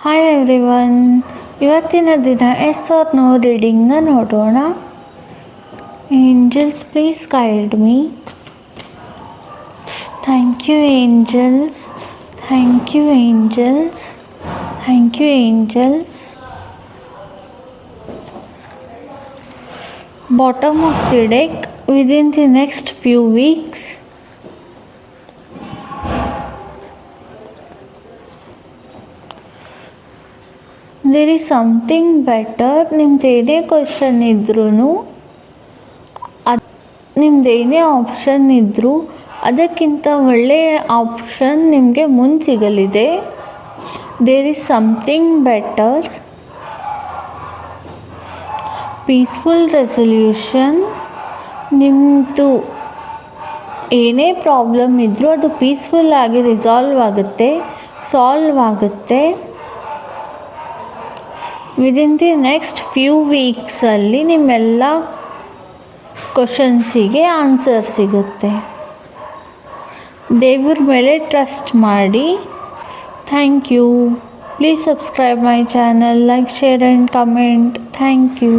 Hi everyone, ಇವತ್ತಿನ ದಿನ S R ನೋ ರೀಡಿಂಗ್ನ ನೋಡೋಣ. Angels please guide me. Thank you angels, thank you angels, thank you angels. Bottom of the deck, within the next few weeks. There is something better. ನಿಮ್ದೇನೇ question ಇದ್ರೂ, ನಿಮ್ದೇನೇ option ಇದ್ದರೂ ಅದಕ್ಕಿಂತ ಒಳ್ಳೆಯ ಆಪ್ಷನ್ ನಿಮಗೆ ಮುಂದೆ ಸಿಗಲಿದೆ. There is something better. Peaceful resolution. ನಿಮ್ಮದು ಏನೇ ಪ್ರಾಬ್ಲಮ್ ಇದ್ದರೂ ಅದು ಪೀಸ್ಫುಲ್ಲಾಗಿ ರಿಸಾಲ್ವ್ ಆಗುತ್ತೆ, ಸಾಲ್ವ್ ಆಗುತ್ತೆ. ವಿದಿನ್ ದಿ ನೆಕ್ಸ್ಟ್ ಫ್ಯೂ ವೀಕ್ಸಲ್ಲಿ ನಿಮ್ಮೆಲ್ಲ ಕ್ವಶನ್ಸಿಗೆ ಆನ್ಸರ್ ಸಿಗುತ್ತೆ. ದೇವ್ರ ಮೇಲೆ ಟ್ರಸ್ಟ್ ಮಾಡಿ. Thank you. Please subscribe my channel, like, share and comment. Thank you.